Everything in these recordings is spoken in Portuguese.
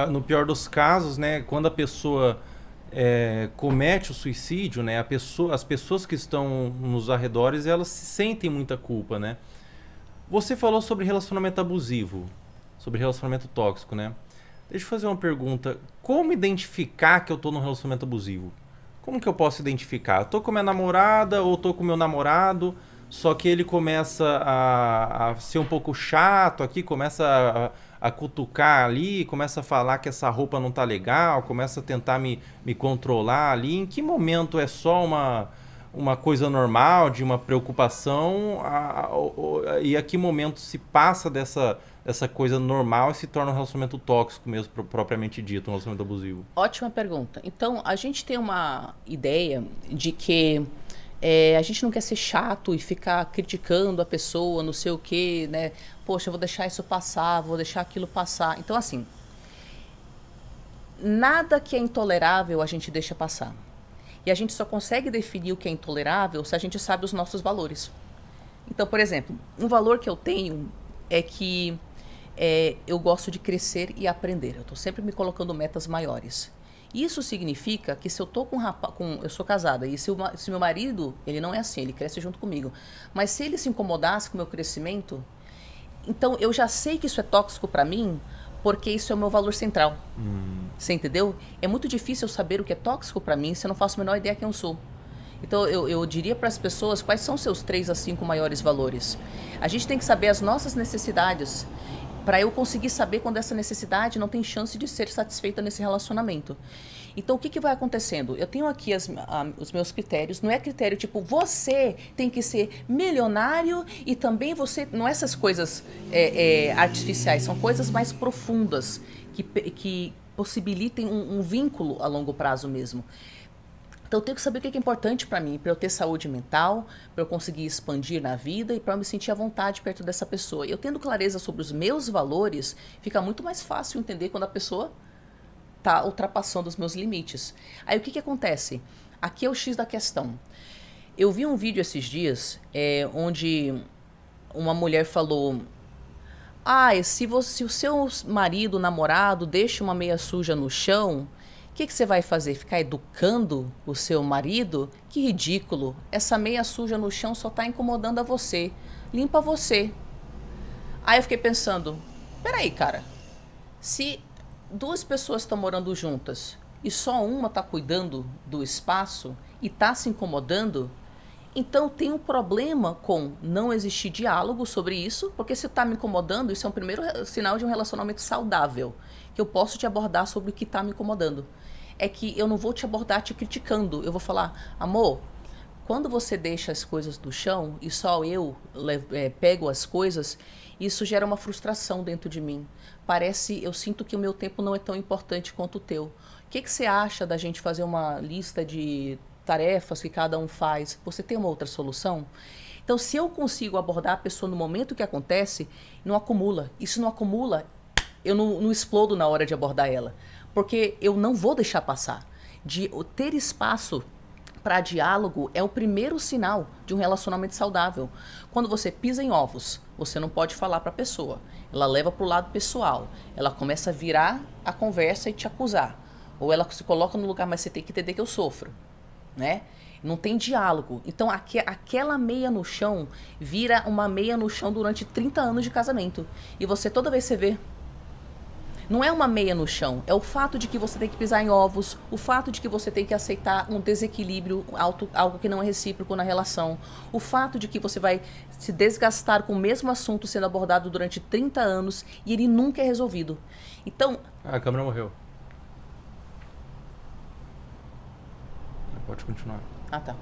No pior dos casos, né, quando a pessoa comete o suicídio, né, as pessoas que estão nos arredores, elas sentem muita culpa, né? Você falou sobre relacionamento abusivo, sobre relacionamento tóxico, né? Deixa eu fazer uma pergunta. Como identificar que eu tô num relacionamento abusivo? Como que eu posso identificar? Eu tô com minha namorada ou tô com meu namorado, só que ele começa a ser um pouco chato aqui, começa a cutucar ali, começa a falar que essa roupa não tá legal, começa a tentar me controlar ali. Em que momento é só uma coisa normal, de uma preocupação, e a que momento se passa dessa coisa normal e se torna um relacionamento tóxico mesmo, propriamente dito, um relacionamento abusivo? Ótima pergunta. Então, a gente tem uma ideia de que a gente não quer ser chato e ficar criticando a pessoa, não sei o quê, né? Poxa, eu vou deixar isso passar, vou deixar aquilo passar. Então, assim, nada que é intolerável a gente deixa passar. E a gente só consegue definir o que é intolerável se a gente sabe os nossos valores. Então, por exemplo, um valor que eu tenho é que eu gosto de crescer e aprender. Eu estou sempre me colocando metas maiores. Isso significa que se eu tô eu sou casada, e se meu marido, ele não é assim, ele cresce junto comigo. Mas se ele se incomodasse com o meu crescimento, então eu já sei que isso é tóxico para mim, porque isso é o meu valor central. Você entendeu? É muito difícil eu saber o que é tóxico para mim se eu não faço a menor ideia quem eu sou. Então eu diria para as pessoas quais são seus 3 a 5 maiores valores. A gente tem que saber as nossas necessidades para eu conseguir saber quando essa necessidade não tem chance de ser satisfeita nesse relacionamento. Então, o que vai acontecendo? Eu tenho aqui os meus critérios. Não é critério tipo, você tem que ser milionário e também você... Não é essas coisas artificiais, são coisas mais profundas que possibilitem um vínculo a longo prazo mesmo. Então eu tenho que saber o que é importante para mim, para eu ter saúde mental, para eu conseguir expandir na vida e para eu me sentir à vontade perto dessa pessoa. Eu tendo clareza sobre os meus valores, fica muito mais fácil entender quando a pessoa está ultrapassando os meus limites. Aí o que acontece? Aqui é o X da questão. Eu vi um vídeo esses dias onde uma mulher falou: se o seu marido, namorado, deixa uma meia suja no chão, o que você vai fazer? Ficar educando o seu marido? Que ridículo. Essa meia suja no chão só está incomodando a você. Limpa você. Aí eu fiquei pensando, peraí, cara. Se 2 pessoas estão morando juntas e só uma está cuidando do espaço e está se incomodando, então tem um problema com não existir diálogo sobre isso, porque se está me incomodando, isso é um primeiro sinal de um relacionamento saudável, que eu posso te abordar sobre o que está me incomodando. É que eu não vou te abordar te criticando, eu vou falar, amor, quando você deixa as coisas no chão e só eu pego as coisas, isso gera uma frustração dentro de mim. Eu sinto que o meu tempo não é tão importante quanto o teu. O que você acha da gente fazer uma lista de tarefas que cada um faz? Você tem uma outra solução? Então, se eu consigo abordar a pessoa no momento que acontece, não acumula. Isso não acumula, eu não explodo na hora de abordar ela. Porque eu não vou deixar passar. De ter espaço para diálogo é o primeiro sinal de um relacionamento saudável. Quando você pisa em ovos, você não pode falar para a pessoa. Ela leva para o lado pessoal. Ela começa a virar a conversa e te acusar. Ou ela se coloca no lugar, mas você tem que entender que eu sofro, né? Não tem diálogo. Então aquela meia no chão vira uma meia no chão durante 30 anos de casamento. E você toda vez você vê, não é uma meia no chão, é o fato de que você tem que pisar em ovos, o fato de que você tem que aceitar um desequilíbrio, algo que não é recíproco na relação, o fato de que você vai se desgastar com o mesmo assunto sendo abordado durante 30 anos e ele nunca é resolvido. Então... A câmera morreu. Pode continuar. Ah, tá.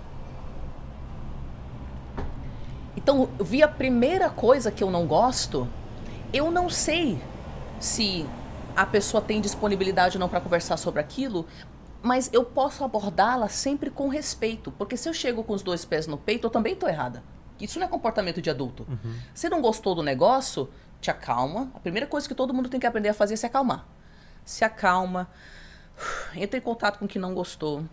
Então, eu vi a primeira coisa que eu não gosto, eu não sei se a pessoa tem disponibilidade ou não para conversar sobre aquilo, mas eu posso abordá-la sempre com respeito, porque se eu chego com os 2 pés no peito, eu também estou errada. Isso não é comportamento de adulto. Se não gostou do negócio, te acalma. A primeira coisa que todo mundo tem que aprender a fazer é se acalmar. Se acalma, entra em contato com o que não gostou,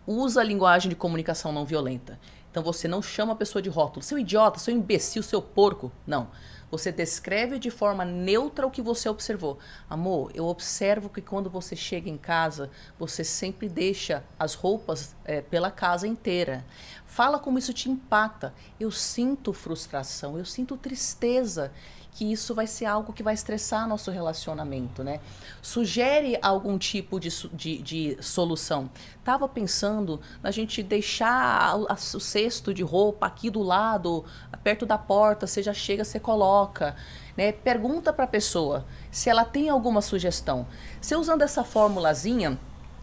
usa a linguagem de comunicação não violenta. Então você não chama a pessoa de rótulo, seu idiota, seu imbecil, seu porco. Não. Você descreve de forma neutra o que você observou. Amor, eu observo que quando você chega em casa, você sempre deixa as roupas pela casa inteira. Fala como isso te impacta. Eu sinto frustração, eu sinto tristeza, que isso vai ser algo que vai estressar nosso relacionamento, né? Sugere algum tipo de solução. Tava pensando na gente deixar o cesto de roupa aqui do lado, perto da porta, você já chega, você coloca, né? Pergunta para a pessoa se ela tem alguma sugestão. Você usando essa formulazinha,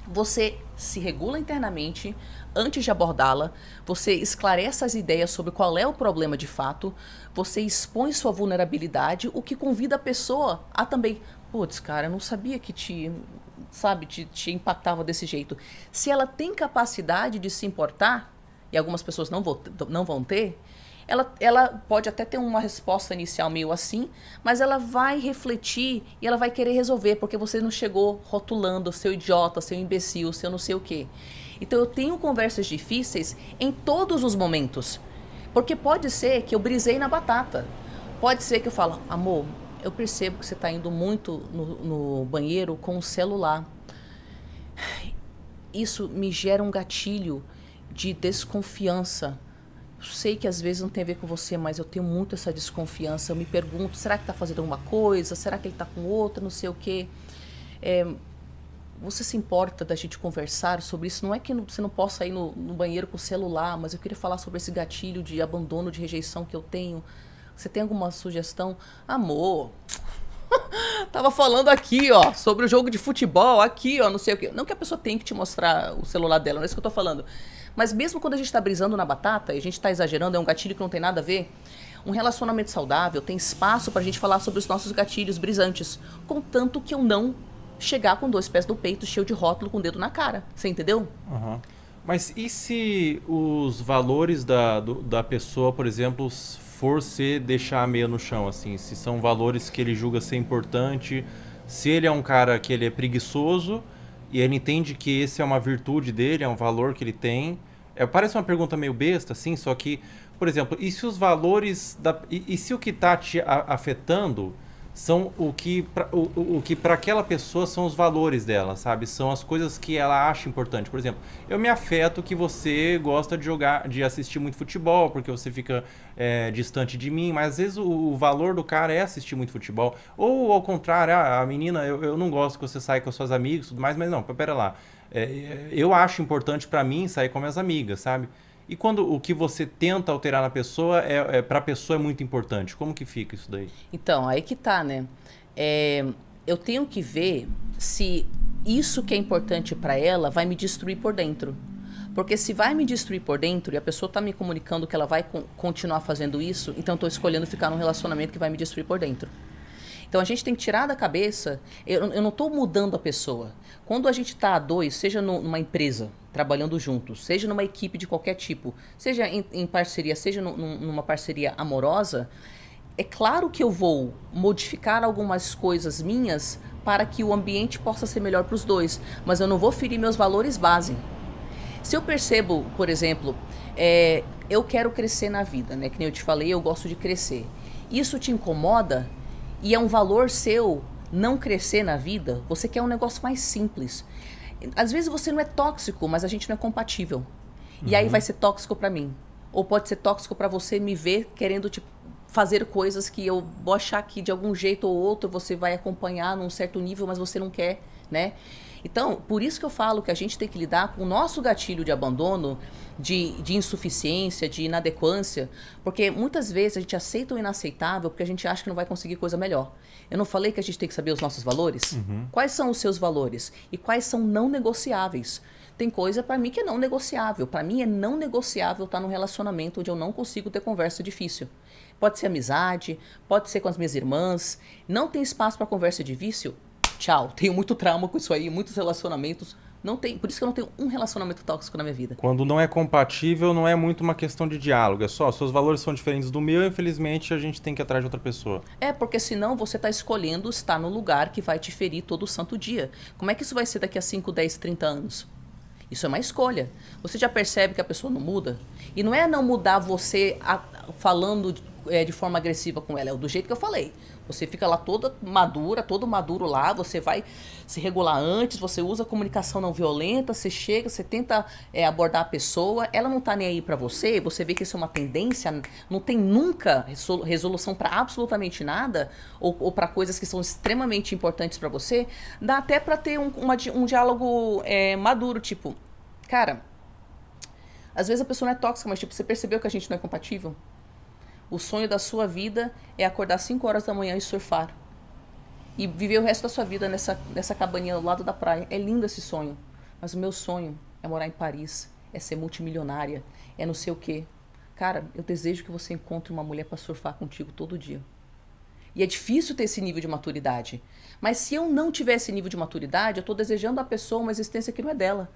você se regula internamente antes de abordá-la, você esclarece as ideias sobre qual é o problema de fato, você expõe sua vulnerabilidade, o que convida a pessoa a também, putz, cara, eu não sabia que te impactava desse jeito. Se ela tem capacidade de se importar, e algumas pessoas não vão ter, ela pode até ter uma resposta inicial meio assim, mas ela vai refletir e ela vai querer resolver, porque você não chegou rotulando seu idiota, seu imbecil, seu não sei o quê. Então eu tenho conversas difíceis em todos os momentos, porque pode ser que eu brisei na batata, pode ser que eu falo, amor, eu percebo que você está indo muito no banheiro com o celular. Isso me gera um gatilho de desconfiança. Sei que às vezes não tem a ver com você, mas eu tenho muito essa desconfiança. Eu me pergunto, será que está fazendo alguma coisa? Será que ele está com outra? Não sei o quê. Você se importa da gente conversar sobre isso? Não é que você não possa ir no banheiro com o celular, mas eu queria falar sobre esse gatilho de abandono, de rejeição que eu tenho. Você tem alguma sugestão? Amor, tava falando aqui, ó, sobre o jogo de futebol, aqui, ó, não sei o quê. Não que a pessoa tenha que te mostrar o celular dela, não é isso que eu tô falando. Mas mesmo quando a gente tá brisando na batata, e a gente tá exagerando, é um gatilho que não tem nada a ver, um relacionamento saudável tem espaço pra gente falar sobre os nossos gatilhos brisantes, contanto que eu não chegar com 2 pés no peito, cheio de rótulo, com o dedo na cara. Você entendeu? Uhum. Mas e se os valores da pessoa, por exemplo, for se deixar meio no chão, assim? Se são valores que ele julga ser importante, se ele é um cara que ele é preguiçoso e ele entende que esse é uma virtude dele, é um valor que ele tem. Parece uma pergunta meio besta, assim, só que, por exemplo, e se os valores... E se o que está te afetando são o que para aquela pessoa são os valores dela, sabe? São as coisas que ela acha importante. Por exemplo, eu me afeto que você gosta de assistir muito futebol, porque você fica distante de mim, mas às vezes o valor do cara é assistir muito futebol. Ou ao contrário, a menina, eu não gosto que você saia com as suas amigas e tudo mais, mas não, pera lá. Eu acho importante pra mim sair com minhas amigas, sabe? E quando o que você tenta alterar na pessoa, pra pessoa é muito importante. Como que fica isso daí? Então, aí que tá, né? Eu tenho que ver se isso que é importante pra ela vai me destruir por dentro. Porque se vai me destruir por dentro e a pessoa tá me comunicando que ela vai continuar fazendo isso, então eu tô escolhendo ficar num relacionamento que vai me destruir por dentro. Então a gente tem que tirar da cabeça, eu não estou mudando a pessoa. Quando a gente está a dois, seja numa empresa, trabalhando juntos, seja numa equipe de qualquer tipo, seja em parceria, seja numa parceria amorosa, é claro que eu vou modificar algumas coisas minhas para que o ambiente possa ser melhor para os dois, mas eu não vou ferir meus valores base. Se eu percebo, por exemplo, eu quero crescer na vida, né? Que nem eu te falei, eu gosto de crescer. Isso te incomoda? E é um valor seu não crescer na vida, você quer um negócio mais simples. Às vezes você não é tóxico, mas a gente não é compatível. Uhum. E aí vai ser tóxico pra mim. Ou pode ser tóxico pra você me ver querendo tipo, fazer coisas que eu vou achar que de algum jeito ou outro você vai acompanhar num certo nível, mas você não quer, né? Então, por isso que eu falo que a gente tem que lidar com o nosso gatilho de abandono, de insuficiência, de inadequância, porque muitas vezes a gente aceita o inaceitável porque a gente acha que não vai conseguir coisa melhor. Eu não falei que a gente tem que saber os nossos valores? Uhum. Quais são os seus valores? E quais são não negociáveis? Tem coisa para mim que é não negociável. Para mim é não negociável estar num relacionamento onde eu não consigo ter conversa difícil. Pode ser amizade, pode ser com as minhas irmãs. Não tem espaço para conversa difícil? Tchau, tenho muito trauma com isso aí, muitos relacionamentos. Não tem, por isso que eu não tenho um relacionamento tóxico na minha vida. Quando não é compatível, não é muito uma questão de diálogo. É só, seus valores são diferentes do meu, infelizmente a gente tem que ir atrás de outra pessoa. Porque senão você está escolhendo estar no lugar que vai te ferir todo santo dia. Como é que isso vai ser daqui a 5, 10, 30 anos? Isso é uma escolha. Você já percebe que a pessoa não muda? E não é não mudar você falando de forma agressiva com ela. É do jeito que eu falei. Você fica lá toda madura, todo maduro lá, você vai se regular antes, você usa a comunicação não violenta, você chega, você tenta abordar a pessoa, ela não tá nem aí pra você, você vê que isso é uma tendência, não tem nunca resolução pra absolutamente nada, ou para coisas que são extremamente importantes pra você, dá até pra ter um diálogo maduro, tipo, cara, às vezes a pessoa não é tóxica, mas tipo, você percebeu que a gente não é compatível? O sonho da sua vida é acordar 5 horas da manhã e surfar. E viver o resto da sua vida nessa cabaninha ao lado da praia. É lindo esse sonho. Mas o meu sonho é morar em Paris, é ser multimilionária, é não sei o quê. Cara, eu desejo que você encontre uma mulher para surfar contigo todo dia. E é difícil ter esse nível de maturidade. Mas se eu não tiver esse nível de maturidade, eu tô desejando a pessoa uma existência que não é dela.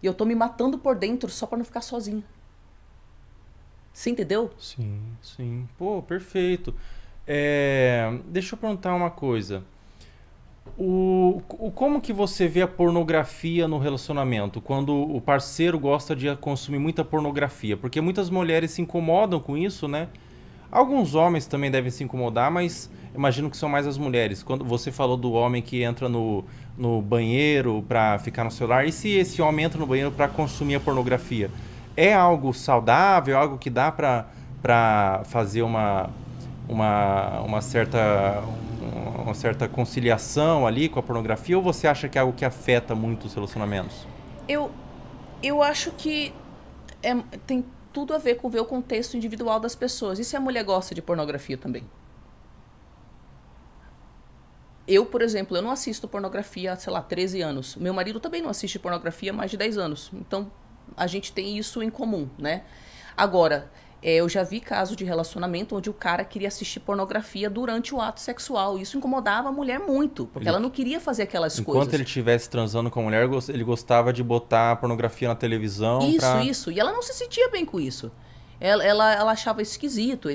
E eu tô me matando por dentro só para não ficar sozinha. Você entendeu? Sim, sim. Pô, perfeito. Deixa eu perguntar uma coisa. Como que você vê a pornografia no relacionamento? Quando o parceiro gosta de consumir muita pornografia? Porque muitas mulheres se incomodam com isso, né? Alguns homens também devem se incomodar, mas imagino que são mais as mulheres. Quando você falou do homem que entra no banheiro pra ficar no celular, e se esse homem entra no banheiro pra consumir a pornografia? É algo saudável, algo que dá para fazer uma certa conciliação ali com a pornografia, ou você acha que é algo que afeta muito os relacionamentos? Eu acho que tem tudo a ver com ver o contexto individual das pessoas. E se a mulher gosta de pornografia também? Eu, por exemplo, eu não assisto pornografia há, sei lá, 13 anos. Meu marido também não assiste pornografia há mais de 10 anos. Então, a gente tem isso em comum, né? Agora, eu já vi casos de relacionamento onde o cara queria assistir pornografia durante o ato sexual. Isso incomodava a mulher muito, porque ela não queria fazer aquelas coisas. Enquanto ele estivesse transando com a mulher, ele gostava de botar pornografia na televisão. Isso. E ela não se sentia bem com isso. Ela achava esquisito.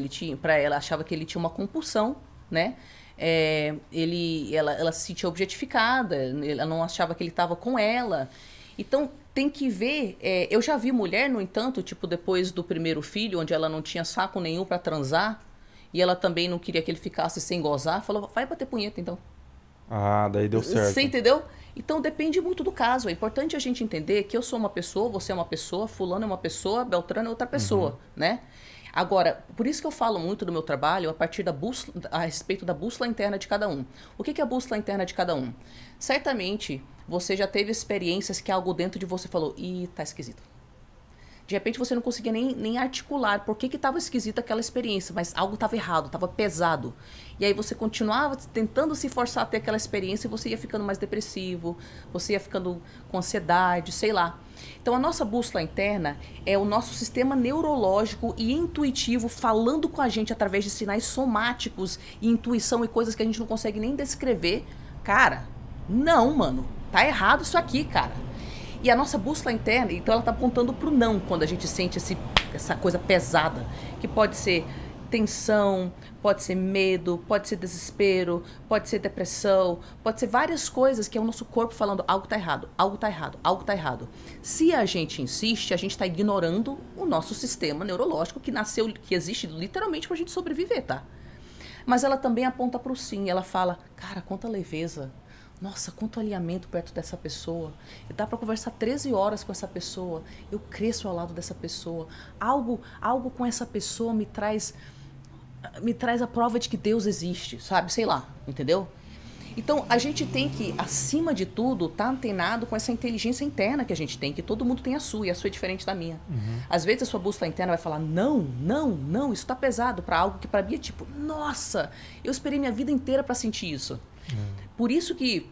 Ela achava que ele tinha uma compulsão, né? Ela se sentia objetificada. Ela não achava que ele estava com ela. Então, tem que ver, eu já vi mulher, no entanto, tipo, depois do primeiro filho, onde ela não tinha saco nenhum pra transar, e ela também não queria que ele ficasse sem gozar, falou, vai bater punheta, então. Ah, daí deu certo. Você entendeu? Então, depende muito do caso. É importante a gente entender que eu sou uma pessoa, você é uma pessoa, fulano é uma pessoa, Beltrano é outra pessoa, né? Agora, por isso que eu falo muito do meu trabalho a respeito da bússola interna de cada um. O que é a bússola interna de cada um? Certamente, você já teve experiências que algo dentro de você falou, ih, tá esquisito. De repente você não conseguia nem articular por que estava esquisita aquela experiência, mas algo estava errado, estava pesado. E aí você continuava tentando se forçar a ter aquela experiência e você ia ficando mais depressivo, você ia ficando com ansiedade, sei lá. Então a nossa bússola interna é o nosso sistema neurológico e intuitivo falando com a gente através de sinais somáticos e intuição e coisas que a gente não consegue nem descrever. Cara, não, mano, tá errado isso aqui, cara. E a nossa bússola interna, então ela tá apontando pro não quando a gente sente essa coisa pesada, que pode ser tensão, pode ser medo, pode ser desespero, pode ser depressão, pode ser várias coisas que é o nosso corpo falando algo tá errado, algo tá errado, algo tá errado. Se a gente insiste, a gente tá ignorando o nosso sistema neurológico que nasceu, que existe literalmente pra gente sobreviver, tá? Mas ela também aponta pro sim, ela fala, cara, quanta leveza. Nossa, quanto alinhamento perto dessa pessoa. Dá para conversar 13 horas com essa pessoa. Eu cresço ao lado dessa pessoa. Algo com essa pessoa me traz a prova de que Deus existe, sabe? Sei lá, entendeu? Então, a gente tem que, acima de tudo, estar antenado com essa inteligência interna que a gente tem, que todo mundo tem a sua, e a sua é diferente da minha. Uhum. Às vezes a sua bússola interna vai falar, não, isso tá pesado, para algo que para mim é tipo, nossa, eu esperei minha vida inteira para sentir isso. Por isso que,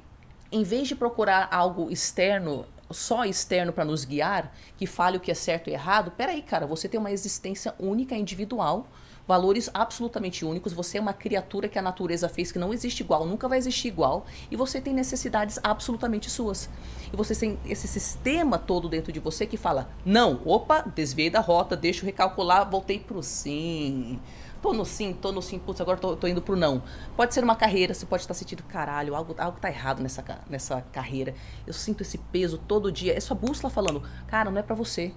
em vez de procurar algo externo, só externo para nos guiar, que fale o que é certo e errado, peraí, cara, você tem uma existência única, individual, valores absolutamente únicos, você é uma criatura que a natureza fez que não existe igual, nunca vai existir igual, e você tem necessidades absolutamente suas. E você tem esse sistema todo dentro de você que fala, não, opa, desviei da rota, deixa eu recalcular, voltei pro sim. Tô no sim, putz, agora tô indo pro não. Pode ser uma carreira, você pode estar sentindo, caralho, algo tá errado nessa carreira. Eu sinto esse peso todo dia. É sua bússola falando, cara, não é pra você.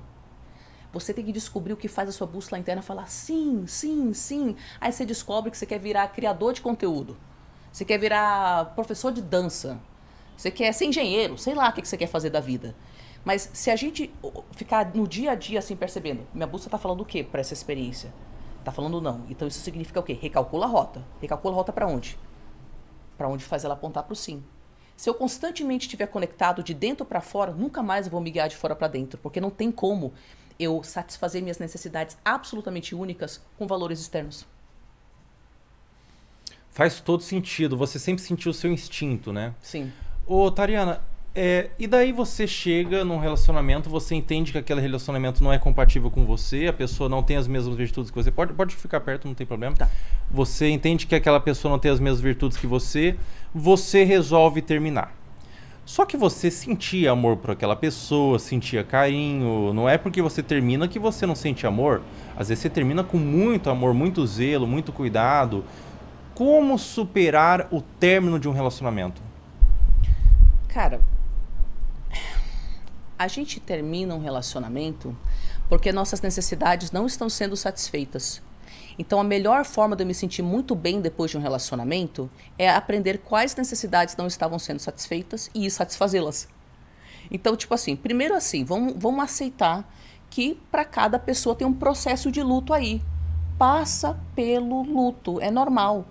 Você tem que descobrir o que faz a sua bússola interna falar sim, sim, sim. Aí você descobre que você quer virar criador de conteúdo. Você quer virar professor de dança. Você quer ser engenheiro, sei lá o que você quer fazer da vida. Mas se a gente ficar no dia a dia assim percebendo, minha bússola está falando o quê para essa experiência? Está falando não. Então isso significa o quê? Recalcula a rota. Recalcula a rota para onde? Para onde faz ela apontar para o sim. Se eu constantemente estiver conectado de dentro para fora, nunca mais eu vou me guiar de fora para dentro, porque não tem como eu satisfazer minhas necessidades absolutamente únicas com valores externos. Faz todo sentido. Você sempre sentiu o seu instinto, né? Sim. Ô, Tariana, e daí você chega num relacionamento, você entende que aquele relacionamento não é compatível com você, a pessoa não tem as mesmas virtudes que você. Pode ficar perto, não tem problema. Tá. Você entende que aquela pessoa não tem as mesmas virtudes que você resolve terminar. Só que você sentia amor por aquela pessoa, sentia carinho. Não é porque você termina que você não sente amor. Às vezes você termina com muito amor, muito zelo, muito cuidado. Como superar o término de um relacionamento? Cara, a gente termina um relacionamento porque nossas necessidades não estão sendo satisfeitas. Então, a melhor forma de eu me sentir muito bem depois de um relacionamento é aprender quais necessidades não estavam sendo satisfeitas e satisfazê-las. Então, tipo assim, primeiro assim, vamos aceitar que para cada pessoa tem um processo de luto aí. Passa pelo luto, é normal.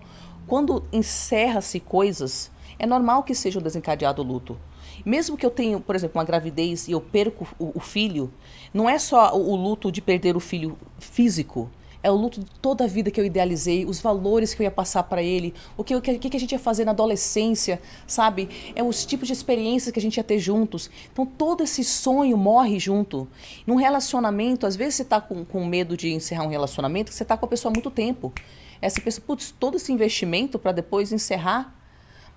Quando encerra-se coisas, é normal que seja um desencadeado luto. Mesmo que eu tenha, por exemplo, uma gravidez e eu perco o filho, não é só o luto de perder o filho físico, é o luto de toda a vida que eu idealizei, os valores que eu ia passar para ele, o que a gente ia fazer na adolescência, sabe? É os tipos de experiências que a gente ia ter juntos. Então, todo esse sonho morre junto. Num relacionamento, às vezes você está com medo de encerrar um relacionamento, que você está com a pessoa há muito tempo. Essa pessoa, putz, todo esse investimento para depois encerrar,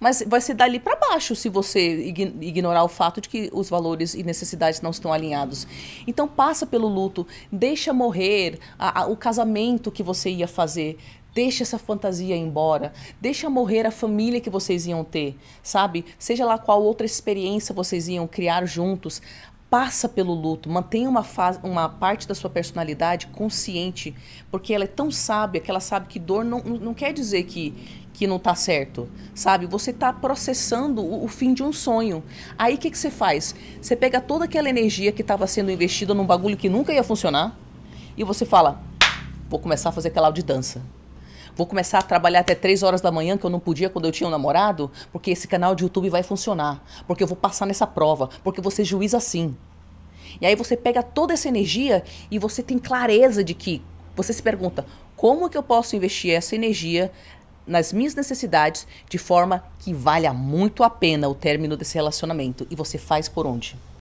mas vai ser dali para baixo se você ignorar o fato de que os valores e necessidades não estão alinhados. Então passa pelo luto, deixa morrer o casamento que você ia fazer, deixa essa fantasia ir embora, deixa morrer a família que vocês iam ter, sabe? Seja lá qual outra experiência vocês iam criar juntos. Passa pelo luto, mantenha uma parte da sua personalidade consciente, porque ela é tão sábia que ela sabe que dor não quer dizer que não tá certo, sabe? Você tá processando o fim de um sonho. Aí o que você faz? Você pega toda aquela energia que estava sendo investida num bagulho que nunca ia funcionar e você fala, vou começar a fazer aquela aula de dança. Vou começar a trabalhar até 3 horas da manhã, que eu não podia quando eu tinha um namorado, porque esse canal de YouTube vai funcionar, porque eu vou passar nessa prova, porque eu vou ser juiz assim. E aí você pega toda essa energia e você tem clareza de que você se pergunta, como que eu posso investir essa energia nas minhas necessidades de forma que valha muito a pena o término desse relacionamento? E você faz por onde?